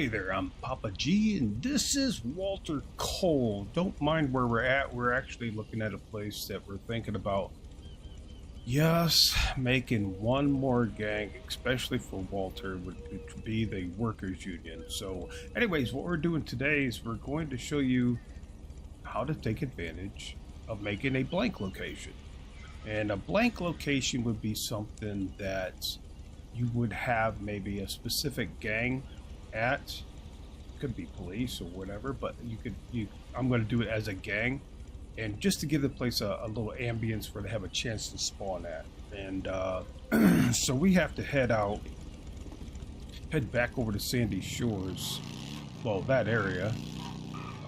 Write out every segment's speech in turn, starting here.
Hey there, I'm Papa G, and this is Walter Cole. Don't mind where we're at. We're actually looking at a place that we're thinking about, yes, making one more gang, especially for Walter, would be the workers union. So anyways, what we're doing today is we're going to show you how to take advantage of making a blank location. And a blank location would be something that you would have maybe a specific gang at. Could be police or whatever, but I'm going to do it as a gang, and just to give the place a little ambience where they have a chance to spawn at. And so we have to head back over to Sandy Shores, well, that area.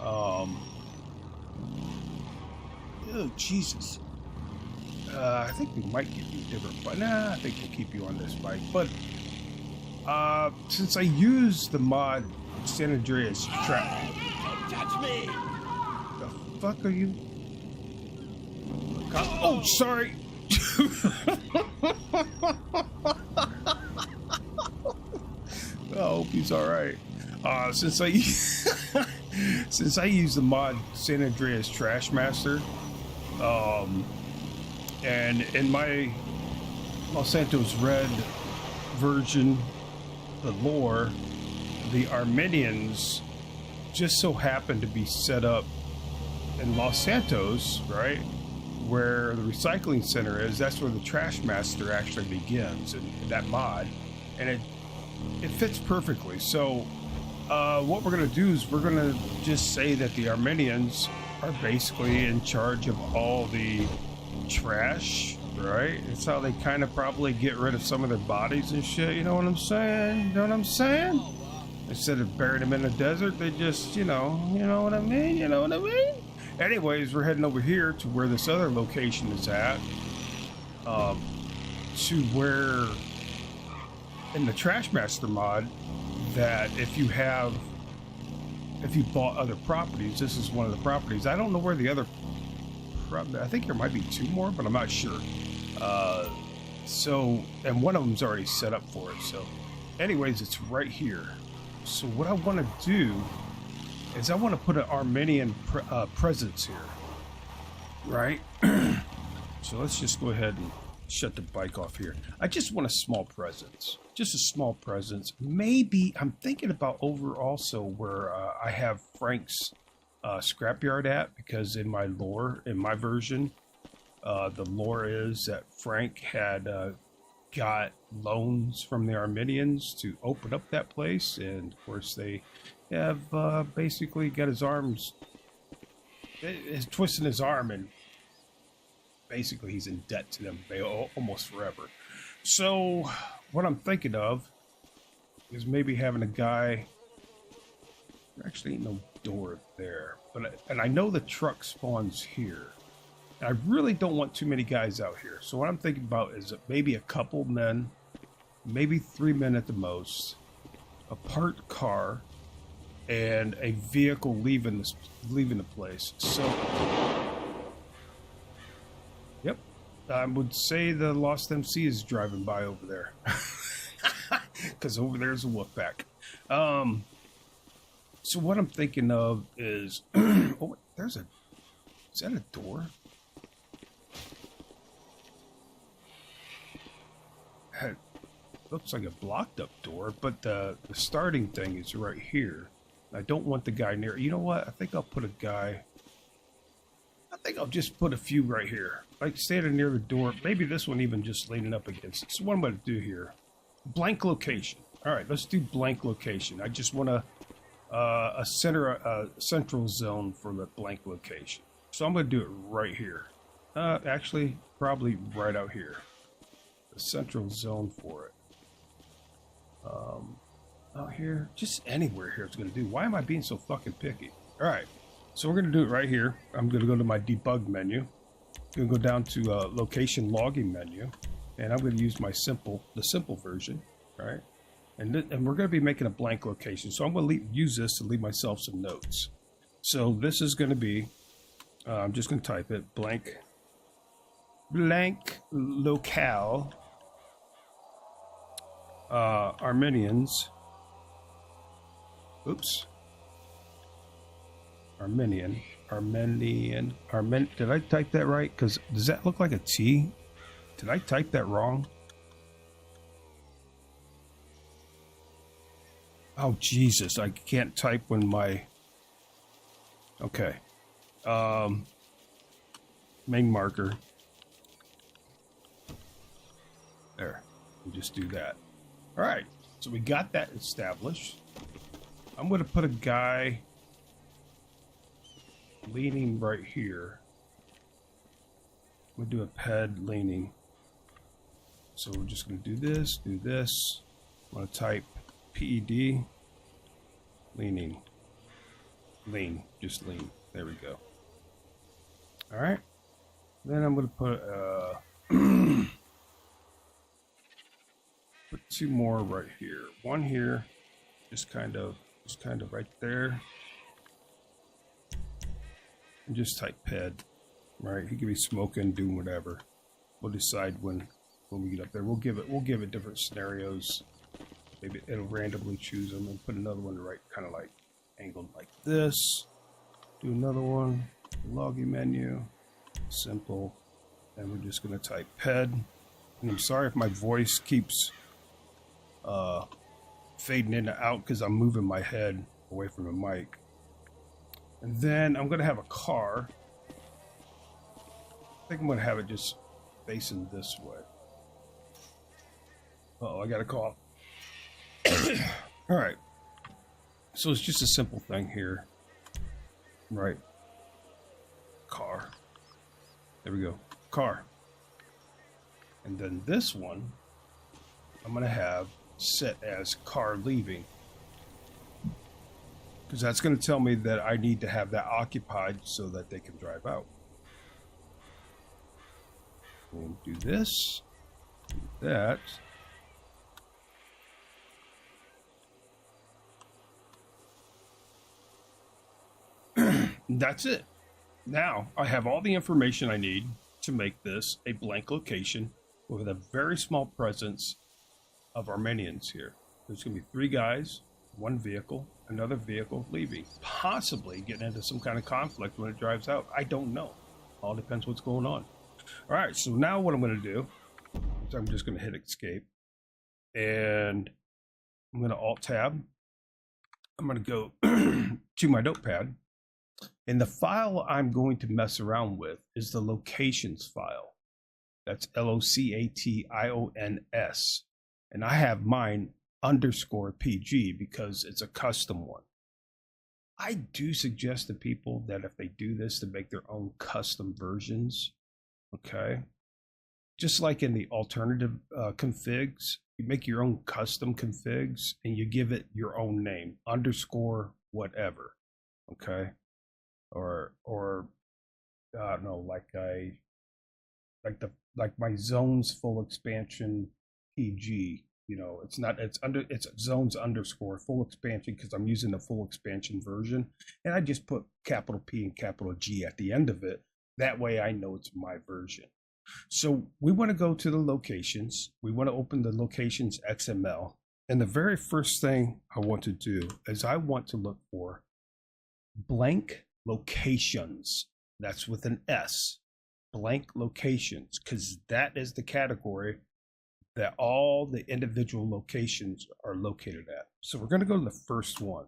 Oh Jesus, I think we might give you a different bike. Nah, I think we'll keep you on this bike. But since I use the mod San Andreas trap. Don't touch me! The fuck are you? Oh, sorry. I hope he's all right. Since I since I use the mod San Andreas Trash Master, and in my Los Santos Red version, the lore, the Armenians just so happen to be set up in Los Santos, right, where the recycling center is. That's where the Trash Master actually begins, in that mod, and it fits perfectly. So what we're going to do is we're going to just say that the Armenians are basically in charge of all the trash, right? It's how they kind of probably get rid of some of their bodies and shit. You know what I'm saying? You know what I'm saying? Instead of burying them in the desert, they just, you know what I mean? You know what I mean? Anyways, we're heading over here to where this other location is at. To where in the Trash Master mod, that if you bought other properties, this is one of the properties. I don't know where the other, I think there might be two more, but I'm not sure. So, and one of them's already set up for it. So anyways, it's right here. So what I want to do is I want to put an Armenian presence here, right? So let's just go ahead and shut the bike off here. I just want a small presence, just a small presence. Maybe I'm thinking about over also where I have Frank's scrapyard at, because in my lore, in my version, the lore is that Frank had got loans from the Armenians to open up that place, and of course they have basically got his arms, is twisting his arm, and basically he's in debt to them almost forever. So what I'm thinking of is maybe having a guy, there actually ain't no door there, but and I know the truck spawns here. I really don't want too many guys out here. So what I'm thinking about is maybe a couple men, maybe 3 men at the most, a parked car, and a vehicle leaving the place. So, yep, I would say the Lost MC is driving by over there, because over there's a wolf pack. So what I'm thinking of is, oh, is that a door? It looks like a blocked up door, but the starting thing is right here. I don't want the guy near. You know what? I think I'll put a guy. I think I'll just put a few right here, like standing near the door. Maybe this one even just leaning up against it. So what I'm going to do here, blank location. All right, let's do blank location. I just want a central zone for the blank location. So I'm going to do it right here. Actually, probably right out here. The central zone for it. Out here, just anywhere here it's going to do. Why am I being so fucking picky? All right, so we're going to do it right here. I'm going to go to my debug menu. I'm going to go down to location logging menu, and I'm going to use the simple version, right? And we're going to be making a blank location. So I'm going to use this to leave myself some notes. So this is going to be, I'm just going to type it, blank locale, Armenians Oops. Armenian. Did I type that right? Because does that look like a T? Did I type that wrong? Oh, Jesus. I can't type when my... Okay. Main marker. There. We'll just do that. All right. So we got that established. I'm going to put a guy leaning right here. I'm going to do a ped leaning. So we're just going to do this, do this. I'm going to type PED leaning. Lean. Just lean. There we go. All right. Then I'm going to put put two more right here. One here, just kind of right there. And just type ped, right? He could be smoking, doing whatever. We'll decide when we get up there. We'll give it different scenarios. Maybe it'll randomly choose them and put another one right, kind of like angled like this. Do another one, login menu, simple, and we're just gonna type ped. And I'm sorry if my voice keeps fading in and out because I'm moving my head away from the mic. And then I'm gonna have a car. I think I'm gonna have it just facing this way. Uh-oh, I got a call. All right. So it's just a simple thing here. Right. Car. There we go. Car. And then this one, I'm going to have set as car leaving. Because that's going to tell me that I need to have that occupied so that they can drive out. We'll do this. Do that. That's it. Now I have all the information I need to make this a blank location with a very small presence of Armenians here. There's going to be 3 guys, 1 vehicle, another vehicle leaving, possibly getting into some kind of conflict when it drives out. I don't know. All depends what's going on. All right, so now what I'm going to do is I'm just going to hit escape, and I'm going to alt tab. I'm going to go to my notepad. And the file I'm going to mess around with is the locations file. That's LOCATIONS. And I have mine _PG because it's a custom one. I do suggest to people that if they do this to make their own custom versions, okay? Just like in the alternative configs, you make your own custom configs and you give it your own name, _whatever, okay? Or I don't know, like my zones full expansion PG, you know, it's zones _ full expansion because I'm using the full expansion version, and I just put capital P and capital G at the end of it. That way I know it's my version. So we want to go to the locations. We want to open the Locations.xml, and the very first thing I want to do is I want to look for blank locations. That's with an S. Blank locations, because that is the category that all the individual locations are located at. So we're going to go to the first one.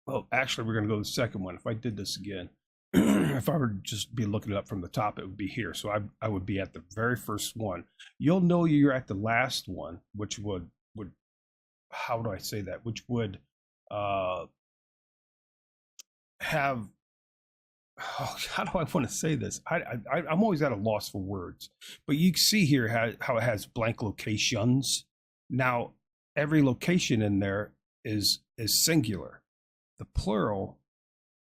Well, actually, we're going to go to the second one. If I did this again, if I were to just be looking it up from the top, it would be here. So I would be at the very first one. You'll know you're at the last one, which would how do I say that? Which would have, oh, how do I want to say this? I'm always at a loss for words, but you see here how it has blank locations. Now, every location in there is singular. The plural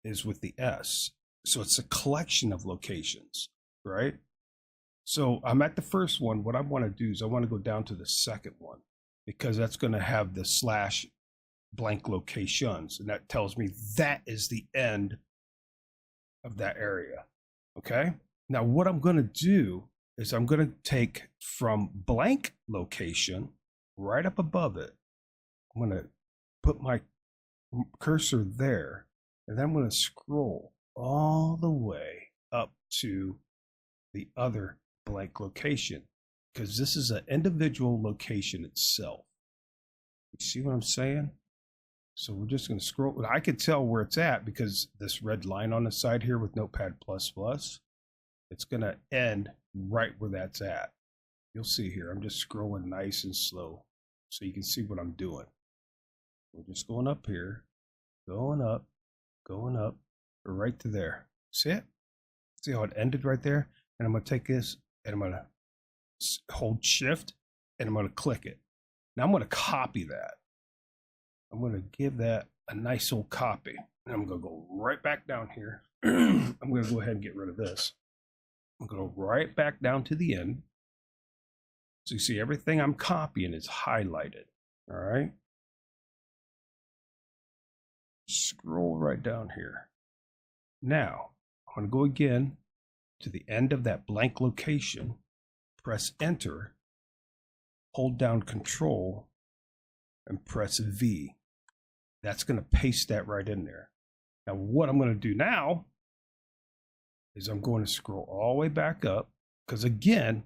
is with the S. So it's a collection of locations, right? So I'm at the first one. What I want to do is I want to go down to the second one because that's going to have the / blank locations, and that tells me that is the end of that area. Okay, now what I'm going to do is I'm going to take from blank location right up above it. I'm going to put my cursor there, and then I'm going to scroll all the way up to the other blank location, because this is an individual location itself. You see what I'm saying? So we're just going to scroll. I could tell where it's at because this red line on the side here with Notepad++, it's going to end right where that's at. You'll see here, I'm just scrolling nice and slow so you can see what I'm doing. We're just going up here, going up, right to there. See it? See how it ended right there? And I'm going to take this and I'm going to hold shift and I'm going to click it. Now I'm going to copy that. I'm going to give that a nice old copy. And I'm going to go right back down here. I'm going to go ahead and get rid of this. I'm going to go right back down to the end. So you see everything I'm copying is highlighted. All right. Scroll right down here. Now I'm going to go again to the end of that blank location, press enter, hold down control, and press V. That's going to paste that right in there. Now what I'm going to do now is I'm going to scroll all the way back up, because again,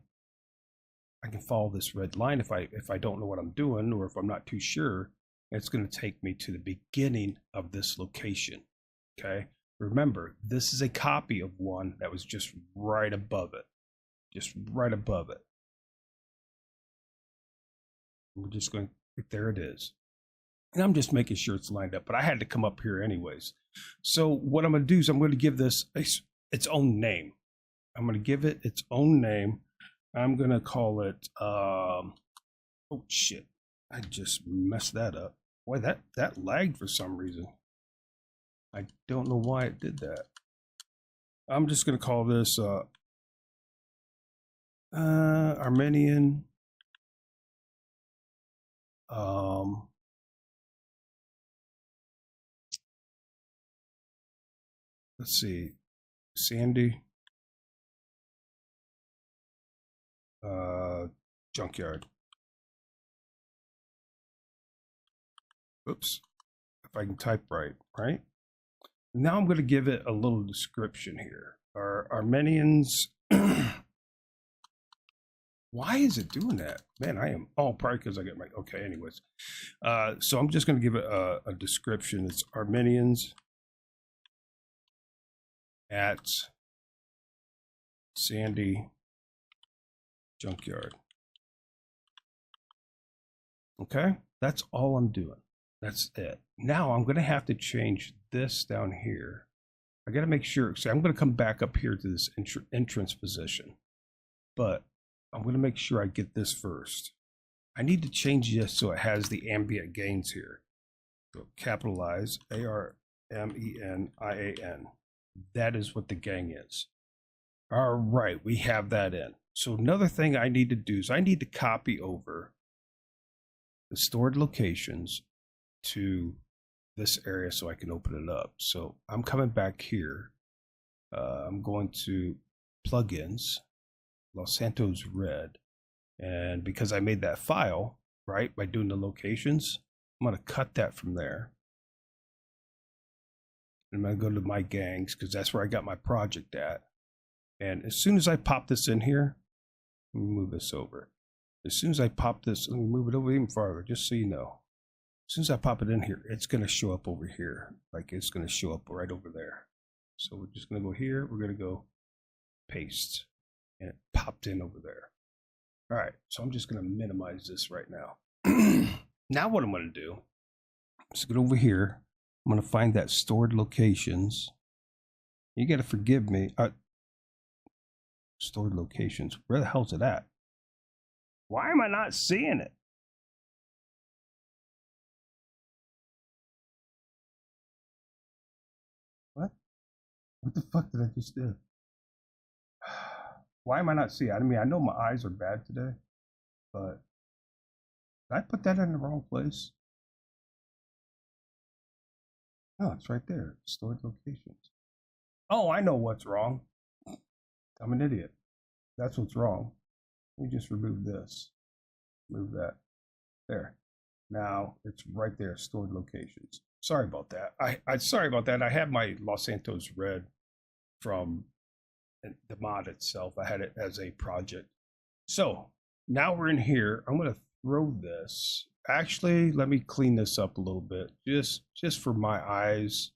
I can follow this red line if I don't know what I'm doing, or if I'm not too sure. It's going to take me to the beginning of this location. Okay, remember, this is a copy of one that was just right above it. Just right above it. We're just going, there it is. And I'm just making sure it's lined up, but I had to come up here anyways. So what I'm going to do is I'm going to give this its own name. I'm going to give it its own name. I'm going to call it, oh shit, I just messed that up. Boy, that lagged for some reason. I don't know why it did that. I'm just going to call this Armenian let's see, Sandy junkyard. Oops, if I can type right. Now I'm going to give it a little description here. Our Armenians. Why is it doing that? Man, I am, oh, probably because I get my, okay, anyways. So I'm just going to give it a description. It's Armenians at Sandy junkyard. Okay, that's all I'm doing. That's it. Now I'm going to have to change this down here. I got to make sure, see, I'm going to come back up here to this entrance position, but I'm going to make sure I get this first. I need to change this so it has the ambient gains here. So capitalize ARMENIAN. That is what the gang is. All right, we have that in. So another thing I need to do is I need to copy over the stored locations to this area so I can open it up. So I'm coming back here. I'm going to plugins, Los Santos Red. And because I made that file, right, by doing the locations, I'm going to cut that from there. I'm going to go to my gangs because that's where I got my project at. And as soon as I pop this in here, let me move this over. As soon as I pop this, let me move it over even farther, just so you know. As soon as I pop it in here, it's going to show up over here. Like it's going to show up right over there. So we're just going to go here. We're going to go paste. And it popped in over there. All right. So I'm just going to minimize this right now. Now what I'm going to do is get over here. I'm going to find that stored locations. You got to forgive me. Stored locations. Where the hell's it at? Why am I not seeing it? What? What the fuck did I just do? Why am I not seeing it? I mean, I know my eyes are bad today, but did I put that in the wrong place? No, it's right there. Stored locations. Oh, I know what's wrong. I'm an idiot. That's what's wrong. Let me just remove this. Move that. There. Now it's right there, stored locations. Sorry about that. I sorry about that. I had my Los Santos red from the mod itself. I had it as a project. So now we're in here. I'm going to throw this. Actually, let me clean this up a little bit, just for my eyes.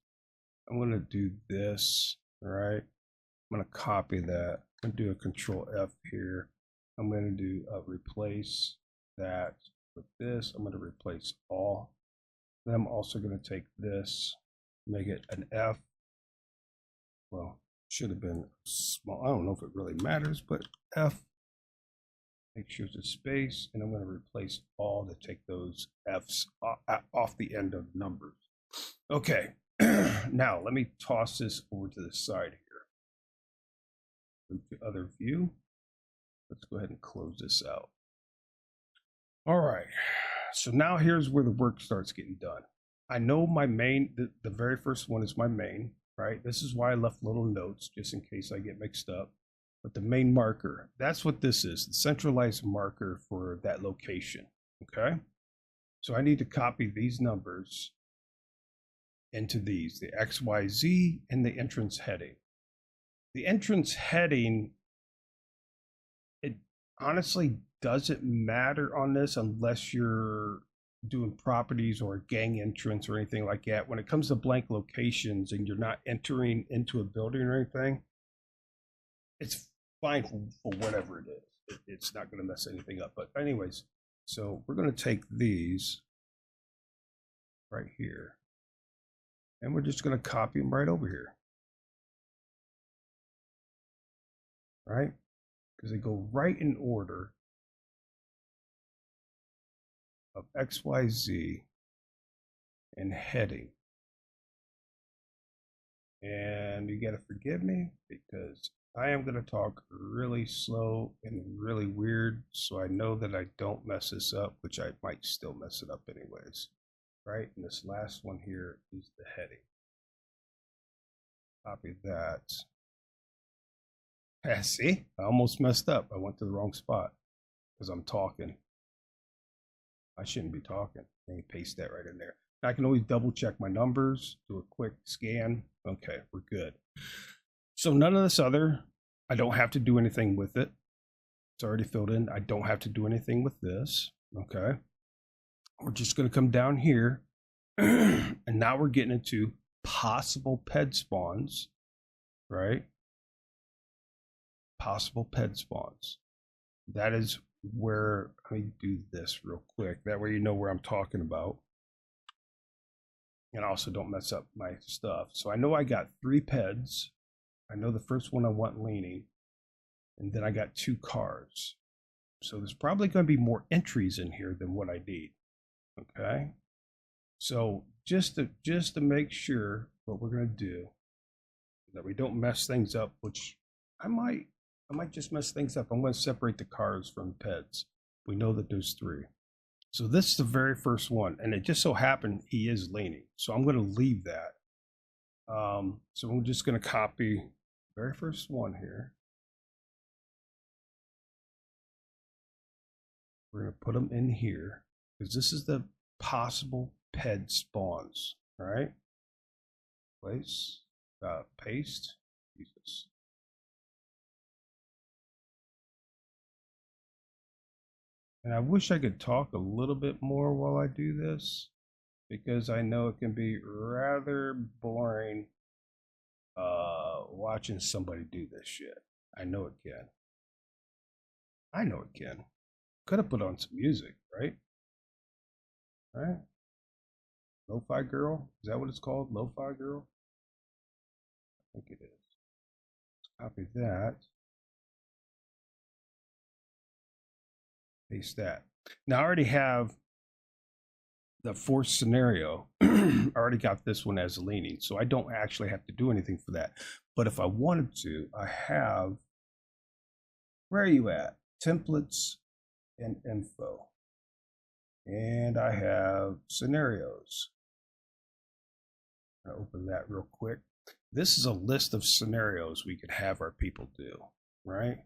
I'm going to do this. All right. I'm going to copy that. I'm going to do a Control F here. I'm going to do a replace that with this. I'm going to replace all. Then I'm also going to take this, make it an F. Well, should have been small. I don't know if it really matters, but F. Make sure it's a space, and I'm going to replace all to take those F's off the end of numbers. Okay, now let me toss this over to the side here. Move to other view. Let's go ahead and close this out. All right, so now here's where the work starts getting done. I know my main, the very first one is my main, right? This is why I left little notes just in case I get mixed up. But the main marker, that's what this is, the centralized marker for that location, okay? So I need to copy these numbers into these, the XYZ and the entrance heading. The entrance heading, it honestly doesn't matter on this unless you're doing properties or a gang entrance or anything like that. When it comes to blank locations and you're not entering into a building or anything, it's fine for whatever it is. It's not going to mess anything up. But anyways, so we're going to take these right here and we're just going to copy them right over here. Right? Because they go right in order of XYZ and heading. And you got to forgive me because I am going to talk really slow and really weird, so I know that I don't mess this up, which I might still mess it up anyways. Right? And this last one here is the heading. Copy that. See? I almost messed up. I went to the wrong spot because I'm talking. I shouldn't be talking. Let me paste that right in there. I can always double check my numbers, do a quick scan. Okay, we're good. So none of this other, I don't have to do anything with it. It's already filled in. I don't have to do anything with this. Okay. We're just going to come down here. And now we're getting into possible PED spawns, right? Possible PED spawns. That is where, let me do this real quick. That way you know where I'm talking about. And also don't mess up my stuff. So I know I got 3 PEDs. I know the first one I want leaning. And then I got 2 cars. So there's probably going to be more entries in here than what I need. Okay. So just to make sure what we're going to do, that we don't mess things up, which I might just mess things up. I'm going to separate the cars from PEDs. We know that there's 3. So this is the very first one, and it just so happened he is leaning. So I'm going to leave that. So we're just going to copy the very first one here. We're going to put them in here because this is the possible PED spawns. All right. Place, paste. Jesus. And I wish I could talk a little bit more while I do this, because I know it can be rather boring watching somebody do this shit. I know it can. I know it can. Could have put on some music, right? Right? Lo-fi girl? Is that what it's called? Lo-fi girl? I think it is. Copy that. Paste that. Now I already have the 4th scenario. I already got this one as leaning, so I don't actually have to do anything for that. But if I wanted to, I have, where are you at? Templates and info. And I have scenarios. I'll open that real quick. This is a list of scenarios we could have our people do, right?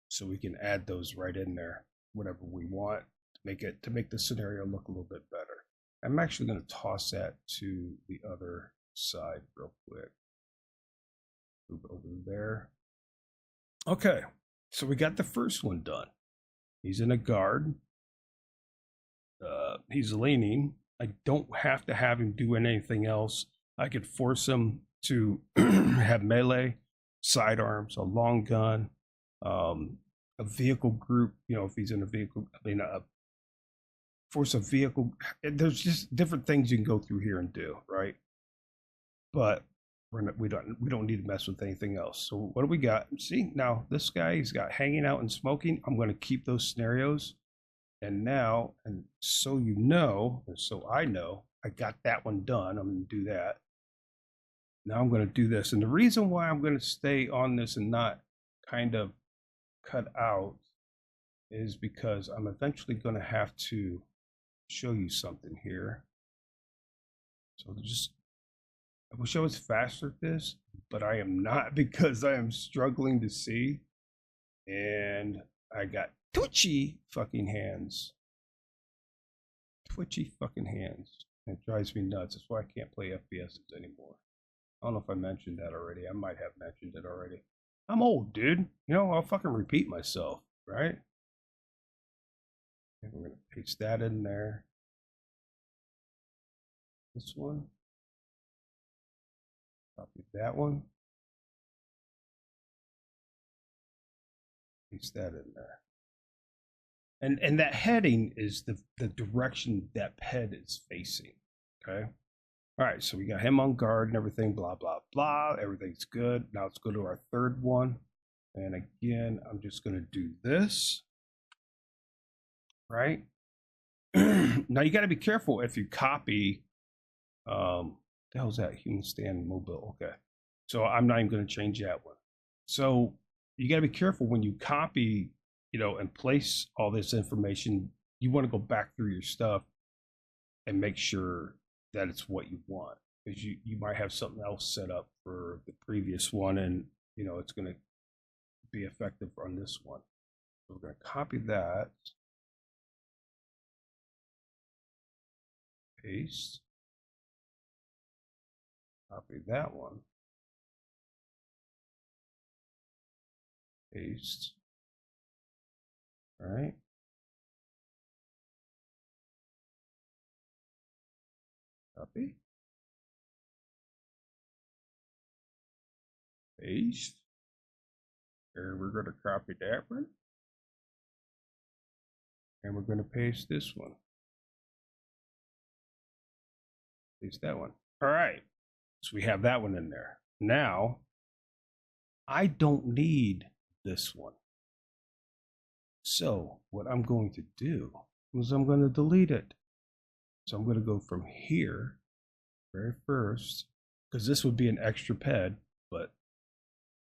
So we can add those right in there. Whatever we want. to make the scenario look a little bit better. I'm actually going to toss that to the other side real quick. Move over there. Okay, so we got the first one done. He's in a guard. He's leaning. I don't have to have him do anything else. I could force him to have melee, sidearms, a long gun, a vehicle group. You know, if he's in a vehicle, I mean, force a vehicle. There's just different things you can go through here and do, right? But we don't need to mess with anything else. So what do we got? See, now this guy, he's got hanging out and smoking. I'm going to keep those scenarios. And now, and so you know, and so I know, I got that one done. I'm going to do that. Now I'm going to do this. And the reason why I'm going to stay on this and not kind of cut out is because I'm eventually going to have to show you something here. So just, I wish I was faster at this, but I am not, because I am struggling to see. And I got twitchy fucking hands. Twitchy fucking hands. It drives me nuts. That's why I can't play FPSs anymore. I don't know if I mentioned that already. I might have mentioned it already. I'm old, dude. You know, I'll fucking repeat myself, right? And we're going to paste that in there. This one. Copy that one. Paste that in there. And that heading is the direction that head is facing. Okay. All right. So we got him on guard and everything, blah, blah, blah. Everything's good. Now let's go to our third one. And again, I'm just going to do this. Right. Now you got to be careful if you copy. The hell's that? Human stand mobile. Okay. So I'm not even going to change that one. So you got to be careful when you copy, you know, and place all this information. You want to go back through your stuff and make sure that it's what you want, because you might have something else set up for the previous one, and you know it's going to be effective on this one. So we're going to copy that, paste, copy that one, paste. All right. Copy. Paste. And we're going to copy that one. And we're going to paste this one. Paste that one. All right. So we have that one in there. Now, I don't need this one. So what I'm going to do is I'm going to delete it. So I'm going to go from here, very first, because this would be an extra ped, but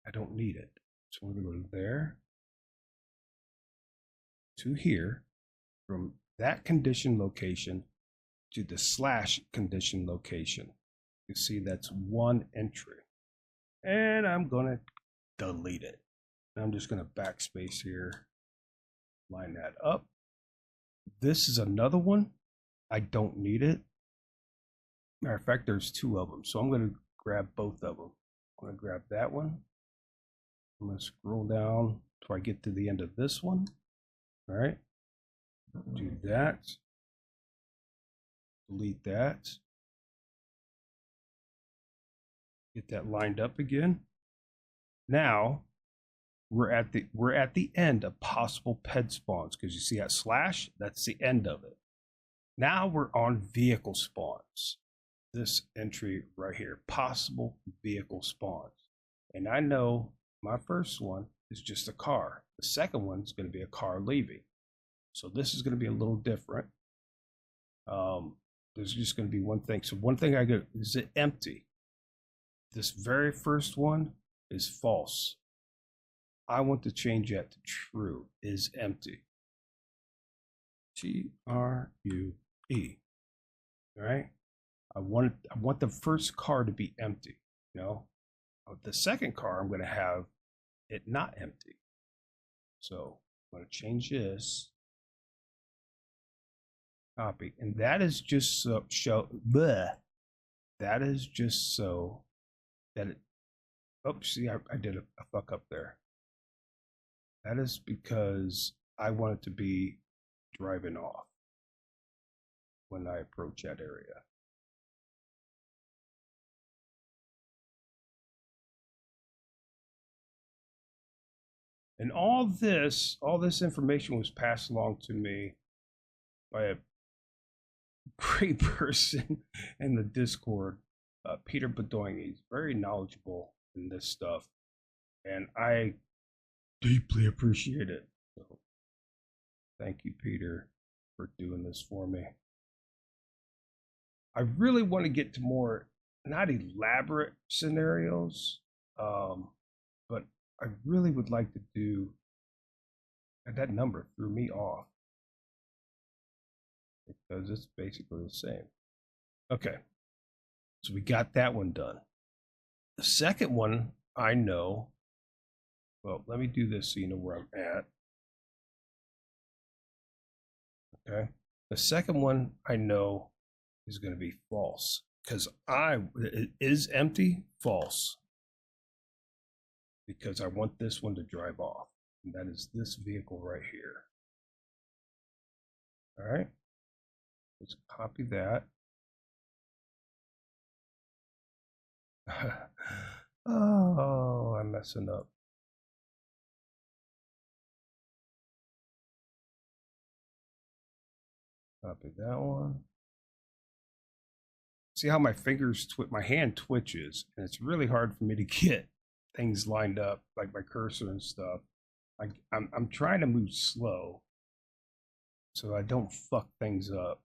I don't need it. So we're going to go there to here, from that condition location to the slash condition location. You see that's one entry. And I'm going to delete it. And I'm just going to backspace here, line that up. This is another one. I don't need it. Matter of fact, there's two of them. So I'm going to grab both of them. I'm going to grab that one. I'm going to scroll down till I get to the end of this one. All right. Do that. Delete that. Get that lined up again. Now we're at the end of possible ped spawns, because you see that slash, that's the end of it. Now we're on vehicle spawns. This entry right here, possible vehicle spawns. And I know my first one is just a car. The second one is going to be a car leaving. So this is going to be a little different. There's just going to be one thing. So one thing I get is it empty. This very first one is false. I want to change that to true, is empty. True. All right. I want the first car to be empty. You know, the second car I'm going to have it not empty. So I'm going to change this Copy. And that is just so that is just so that it, oops, see, I did a fuck up there. That is because I want it to be driving off when I approach that area. And all this information was passed along to me by a great person in the Discord, Peter Bedoing. He's very knowledgeable in this stuff, and I deeply appreciate it. So, thank you, Peter, for doing this for me. I really want to get to more, not elaborate scenarios, but I really would like to do, that number threw me off because it's basically the same. Okay, so we got that one done. The second one I know, well, let me do this so you know where I'm at. Okay, the second one I know is going to be false because it is empty, false, because I want this one to drive off, and that is this vehicle right here. All right, let's copy that. Oh, I'm messing up. Copy that one. See how my fingers my hand twitches, and it's really hard for me to get things lined up, like my cursor and stuff. I'm trying to move slow so I don't fuck things up.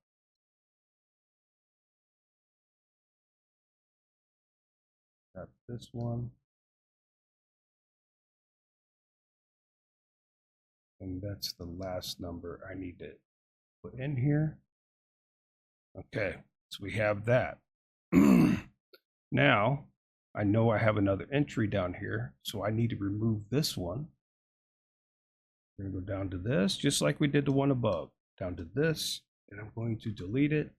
Got this one. And that's the last number I need to put in here. Okay, so we have that. Now, I know I have another entry down here, so I need to remove this one. We're going to go down to this, just like we did the one above. Down to this, and I'm going to delete it.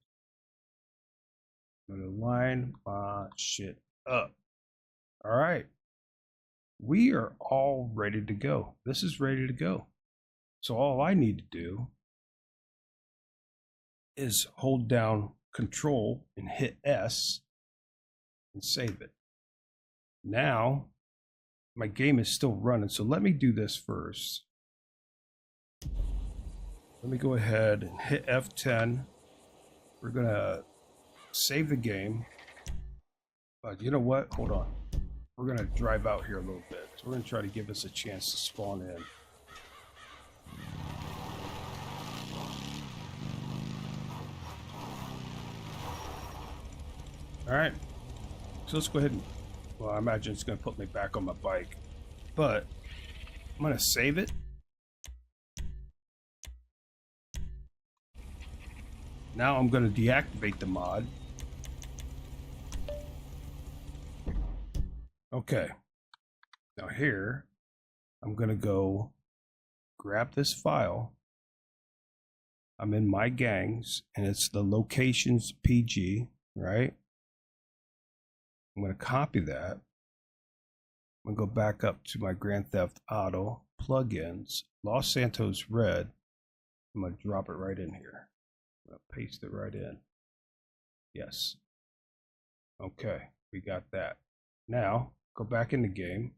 I'm going to line my shit up. All right. We are all ready to go. This is ready to go. So all I need to do is hold down Control and hit S and save it. Now, my game is still running, so let me do this first. Let me go ahead and hit F10. We're gonna save the game. But you know what? Hold on. We're gonna drive out here a little bit. So we're gonna try to give us a chance to spawn in. All right. So let's go ahead and, well, I imagine it's gonna put me back on my bike, but I'm gonna save it. Now I'm going to deactivate the mod. Okay. Now here, I'm going to go grab this file. I'm in my gangs, and it's the Locations PG, right? I'm going to copy that. I'm going to go back up to my Grand Theft Auto plugins, Los Santos Red. I'm going to drop it right in here. I'm gonna paste it right in. Yes. Okay, we got that. Now, go back in the game.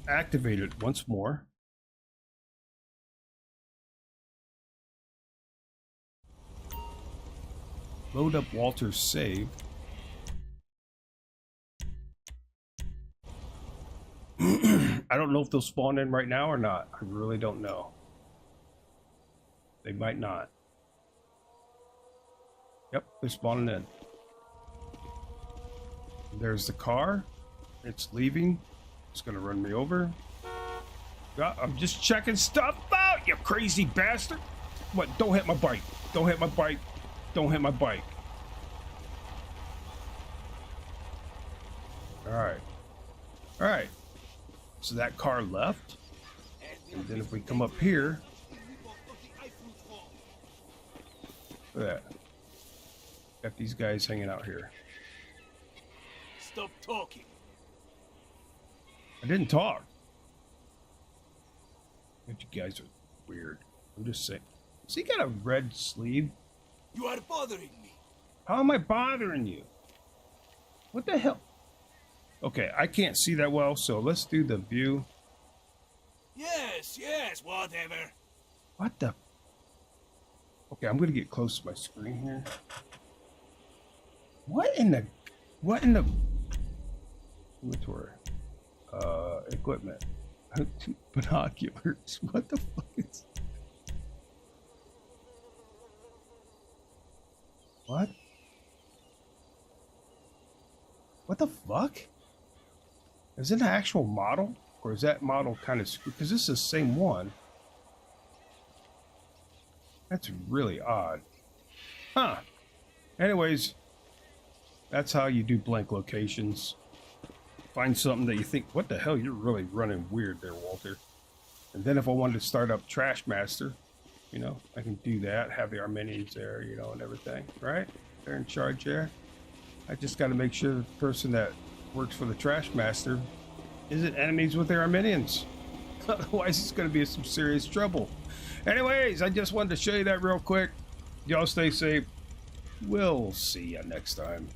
Activate it once more. Load up Walter's save. I don't know if they'll spawn in right now or not. I really don't know. They might not. Yep, they're spawning in. There's the car. It's leaving. It's gonna run me over. I'm just checking stuff out, you crazy bastard. What? Don't hit my bike. Don't hit my bike. Don't hit my bike. Alright. Alright. So that car left. And then if we come up here, Look at that. Got these guys hanging out here. Stop talking. I didn't talk. You guys are weird. I'm just saying. Has he got a red sleeve? You are bothering me. How am I bothering you? What the hell? Okay, I can't see that well, so let's do the view. Yes, whatever. What the? Okay, I'm gonna get close to my screen here. What in the inventory? Equipment. Binoculars. What the fuck is? What? What the fuck? Is it an actual model? Or is that model kind of screwed? Because this is the same one. That's really odd. Huh. Anyways, that's how you do blank locations. Find something that you think, what the hell, you're really running weird there, Walter. And then if I wanted to start up Trash Master, you know, I can do that, have the Armenians there, you know, and everything, right? They're in charge there. I just got to make sure the person that works for the Trash Master isn't enemies with the Armenians. Otherwise, it's going to be some serious trouble. Anyways, I just wanted to show you that real quick. Y'all stay safe. We'll see you next time.